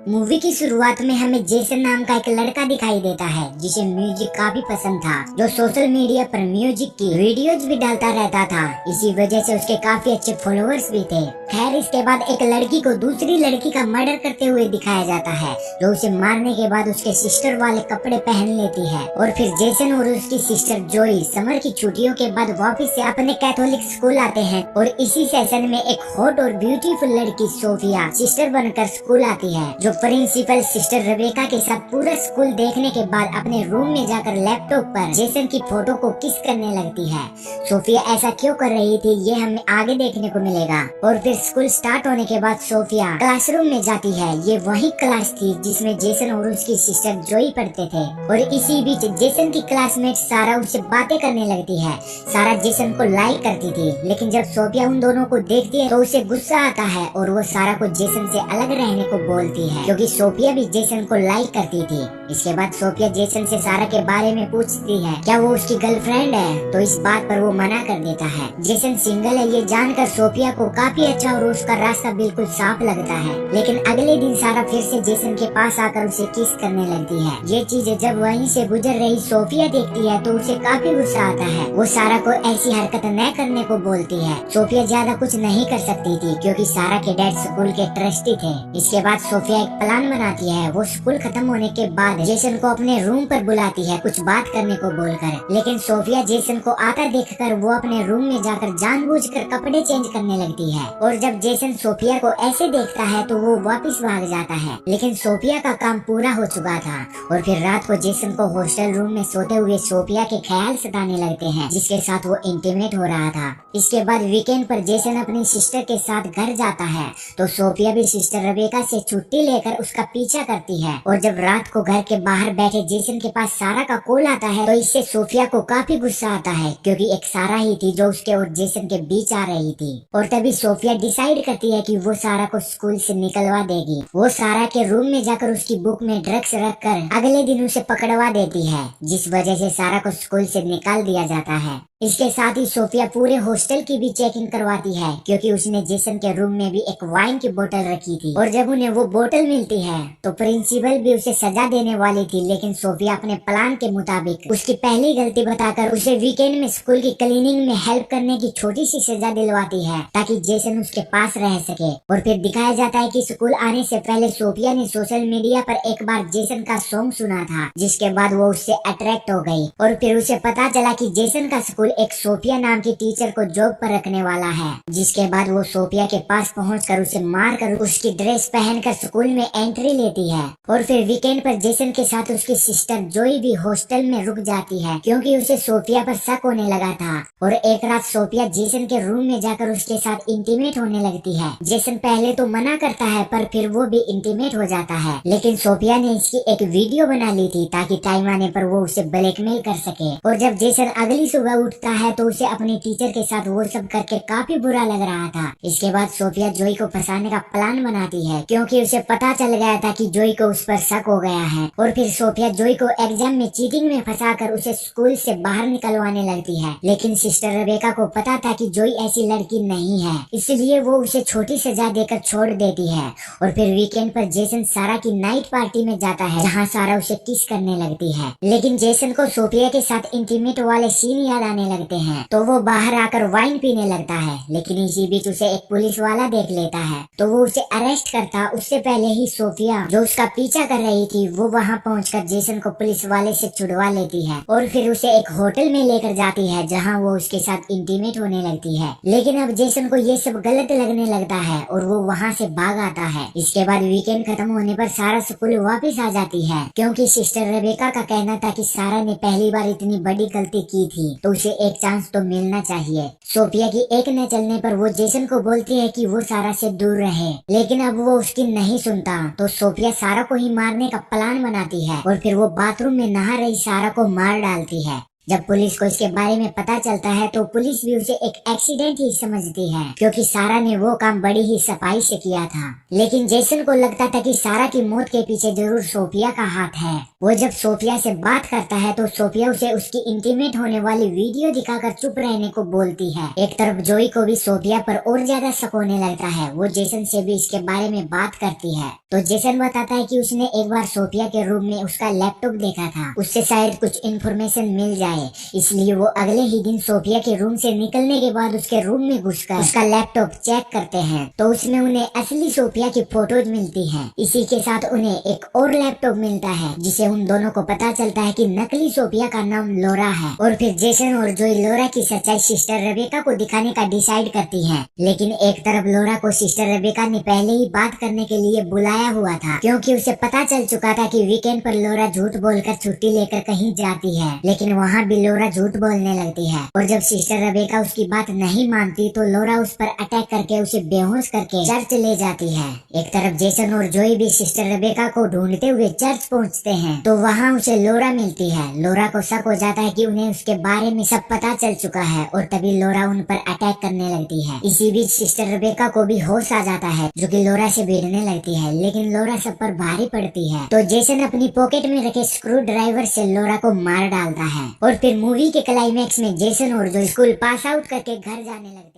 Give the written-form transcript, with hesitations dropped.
Movie की शुरुआत में हमें जेसन नाम का एक लड़का दिखाई देता है जिसे म्यूजिक काफी पसंद था, जो सोशल मीडिया पर म्यूजिक की वीडियोज भी डालता रहता था। इसी वजह से उसके काफी अच्छे फॉलोअर्स भी थे। खैर, इसके बाद एक लड़की को दूसरी लड़की का मर्डर करते हुए दिखाया जाता है, जो उसे मारने के बाद उसके सिस्टर वाले कपड़े पहन लेती है। और फिर जेसन और उसकी सिस्टर जोई समर की छुट्टियों के बाद वापस से अपने कैथोलिक स्कूल आते हैं और इसी सेशन में एक हॉट और ब्यूटीफुल लड़की सोफिया सिस्टर बनकर स्कूल आती है, जो प्रिंसिपल सिस्टर रेबेका के साथ पूरा स्कूल देखने के बाद अपने रूम में जाकर लैपटॉप पर जेसन की फोटो को किस करने लगती है। सोफिया ऐसा क्यों कर रही थी ये हमें आगे देखने को मिलेगा। और फिर स्कूल स्टार्ट होने के बाद सोफिया क्लासरूम में जाती है। ये वही क्लास थी जिसमें जेसन और उसकी सिस्टर जोई पढ़ते थे। और इसी बीच जेसन की क्लासमेट सारा उससे बातें करने लगती है। सारा जेसन को लाइक करती थी, लेकिन जब सोफिया उन दोनों को देखती है तो उसे गुस्सा आता है और वो सारा को जेसन से अलग रहने को बोलती है, क्योंकि सोफिया भी जेसन को लाइक करती थी। इसके बाद सोफिया जेसन से सारा के बारे में पूछती है क्या वो उसकी गर्लफ्रेंड है, तो इस बात पर वो मना कर देता है। जेसन सिंगल है ये जानकर सोफिया को काफी अच्छा और उसका रास्ता बिल्कुल साफ लगता है। लेकिन अगले दिन सारा फिर से जेसन के पास आकर उसे किस करने लगती है। ये चीजें जब वहीं से गुजर रही सोफिया देखती है तो उसे काफी गुस्सा आता है। वो सारा को ऐसी हरकत न करने को बोलती है। सोफिया ज्यादा कुछ नहीं कर सकती थी क्योंकि सारा के डैड स्कूल के ट्रस्टी थे। इसके बाद सोफिया एक प्लान बनाती है। वो स्कूल खत्म होने के बाद जेसन को अपने रूम पर बुलाती है कुछ बात करने को बोलकर। लेकिन सोफिया जेसन को आता देखकर वो अपने रूम में जाकर जानबूझकर कपड़े चेंज करने लगती है। और जब जेसन सोफिया को ऐसे देखता है तो वो वापस भाग जाता है। लेकिन सोफिया का काम पूरा हो चुका था। और फिर रात को जेसन को हॉस्टल रूम में सोते हुए सोफिया के ख्याल सताने लगते हैं, जिसके साथ वो इंटीमेट हो रहा था। इसके बाद वीकेंड पर जेसन अपनी सिस्टर के साथ घर जाता है तो सोफिया भी सिस्टर रेबेका से छुट्टी लेकर उसका पीछा करती है। और जब रात को घर के बाहर बैठे जेसन के पास सारा का कॉल आता है तो इससे सोफिया को काफी गुस्सा आता है, क्योंकि एक सारा ही थी जो उसके और जेसन के बीच आ रही थी। और तभी सोफिया डिसाइड करती है कि वो सारा को स्कूल से निकलवा देगी। वो सारा के रूम में जाकर उसकी बुक में ड्रग्स रखकर अगले दिन उसे पकड़वा देती है, जिस वजह से सारा को स्कूल से निकाल दिया जाता है। इसके साथ ही सोफिया पूरे हॉस्टल की भी चेकिंग करवाती है, क्योंकि उसने जेसन के रूम में भी एक वाइन की बोतल रखी थी। और जब उन्हें वो बोतल मिलती है तो प्रिंसिपल भी उसे सजा देने वाली थी, लेकिन सोफिया अपने प्लान के मुताबिक उसकी पहली गलती बताकर उसे वीकेंड में स्कूल की क्लीनिंग में हेल्प करने की छोटी सी सजा दिलवाती है, ताकि जेसन उसके पास रह सके। और फिर दिखाया जाता है कि स्कूल आने से पहले सोफिया ने सोशल मीडिया पर एक बार जेसन का सॉन्ग सुना था, जिसके बाद वो उससे अट्रैक्ट हो गई। और फिर उसे पता चला कि जेसन का स्कूल एक सोफिया नाम की टीचर को जॉब पर रखने वाला है। जिसके बाद वो सोफिया के पास पहुंचकर उसे मारकर उसकी ड्रेस पहनकर स्कूल में एंट्री लेती है। और फिर वीकेंड पर जेसन के साथ उसकी सिस्टर जोई भी हॉस्टल में रुक जाती है, क्योंकि उसे सोफिया पर शक होने लगा था। और एक रात सोफिया जेसन के रूम में जाकर उसके साथ इंटीमेट होने लगती है। जेसन पहले तो मना करता है, पर फिर वो भी इंटीमेट हो जाता है। लेकिन सोफिया ने इसकी एक वीडियो बना ली थी ताकि टाइम आने पर वो उसे ब्लैकमेल कर सके। और जब जेसन अगली सुबह उठता है तो उसे अपने टीचर के साथ वो सब करके काफी बुरा लग रहा था। इसके बाद सोफिया जोई को फंसाने का प्लान बनाती है, क्योंकि उसे पता चल गया था कि जोई को उस पर शक हो गया है। और फिर सोफिया जोई को एग्जाम में चीटिंग में फंसाकर उसे स्कूल से बाहर निकलवाने लगती है। लेकिन सिस्टर रेबेका को पता था कि जोई ऐसी लड़की नहीं है, इसलिए वो उसे छोटी सजा देकर छोड़ देती है। और फिर वीकेंड पर जेसन सारा की नाइट पार्टी में जाता है, जहाँ सारा उसे किस करने लगती है। लेकिन जेसन को सोफिया के साथ इंटीमेट वाले सीन याद आने लगते हैं, तो वो बाहर आकर वाइन पीने लगता है। लेकिन इसी बीच उसे एक पुलिस वाला देख लेता है, तो वो उसे अरेस्ट करता। उससे पहले ही सोफिया जो उसका पीछा कर रही थी वो वहाँ पहुंचकर जेसन को पुलिस वाले से छुड़वा लेती है। और फिर उसे एक होटल में लेकर जाती है, जहाँ वो उसके साथ इंटीमेट होने लगती है। लेकिन अब जेसन को ये सब गलत लगने लगता है और वो वहाँ से भाग आता है। इसके बाद वीकेंड खत्म होने पर सारा स्कूल वापस आ जाती है, क्योंकि सिस्टर रेबेका का कहना था कि सारा ने पहली बार इतनी बड़ी गलती की थी तो उसे एक चांस तो मिलना चाहिए। सोफिया की एक न चलने पर वो जेसन को बोलती है कि वो सारा से दूर रहे, लेकिन अब वो उसकी नहीं सुनता। तो सोफिया सारा को ही मारने का प्लान बनाती है और फिर वो बाथरूम में नहा रही सारा को मार डालती है। जब पुलिस को इसके बारे में पता चलता है तो पुलिस भी उसे एक एक्सीडेंट ही समझती है, क्योंकि सारा ने वो काम बड़ी ही सफाई से किया था। लेकिन जेसन को लगता था कि सारा की मौत के पीछे जरूर सोफिया का हाथ है। वो जब सोफिया से बात करता है तो सोफिया उसे उसकी इंटीमेट होने वाली वीडियो दिखाकर चुप रहने को बोलती है। एक तरफ जोई को भी सोफिया पर और ज्यादा शक होने लगता है। वो जेसन से भी इसके बारे में बात करती है तो जेसन बताता है कि उसने एक बार सोफिया के रूम में उसका लैपटॉप देखा था, उससे शायद कुछ इन्फॉर्मेशन मिल जाए। इसलिए वो अगले ही दिन सोफिया के रूम से निकलने के बाद उसके रूम में घुसकर उसका लैपटॉप चेक करते हैं तो उसमें उन्हें असली सोफिया की फोटोज मिलती है। इसी के साथ उन्हें एक और लैपटॉप मिलता है जिसे उन दोनों को पता चलता है कि नकली सोफिया का नाम लोरा है। और फिर जेसन और जोई लोरा की सच्चाई सिस्टर रेबेका को दिखाने का डिसाइड करती है। लेकिन एक तरफ लोरा को सिस्टर रेबेका ने पहले ही बात करने के लिए बुलाया हुआ था, क्योंकि उसे पता चल चुका था कि वीकेंड पर लोरा झूठ बोलकर छुट्टी लेकर कहीं जाती है। लेकिन वहाँ भी लोरा झूठ बोलने लगती है और जब सिस्टर रेबेका उसकी बात नहीं मानती तो लोरा उस पर अटैक करके उसे बेहोश करके चर्च ले जाती है। एक तरफ जेसन और जोई भी सिस्टर रेबेका को ढूंढते हुए चर्च पहुँचते हैं तो वहाँ उसे लोरा मिलती है। लोरा को शक हो जाता है कि उन्हें उसके बारे में सब पता चल चुका है और तभी लोरा उन पर अटैक करने लगती है। इसी बीच सिस्टर रेबेका को भी होश आ जाता है जो कि लोरा से भिड़ने लगती है, लेकिन लोरा सब पर भारी पड़ती है तो जेसन अपनी पॉकेट में रखे स्क्रू ड्राइवर से लोरा को मार डालता है। और फिर मूवी के क्लाइमैक्स में जेसन और जो स्कूल पास आउट करके घर जाने लगते हैं।